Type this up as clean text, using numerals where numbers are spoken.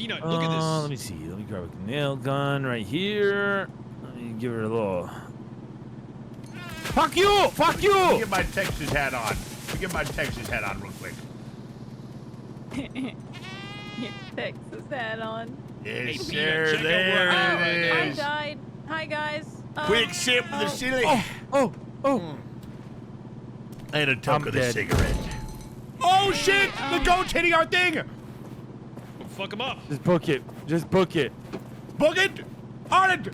Peanut, look at this. Let me see. Let me grab a nail gun right here. Let me give her a little. Fuck you! Fuck you! Let me get my Texas hat on. Let me get my Texas hat on real quick. Your Texas hat on. Yes, Hey, sir. Peanut, check out There where it I is. died. Hi, guys. Quick sip of the silly. Oh! And a toke I'm of the dead. cigarette. Oh, shit! The goat's hitting our thing! Fuck him up. Just book it. Just book it. Book it! On it!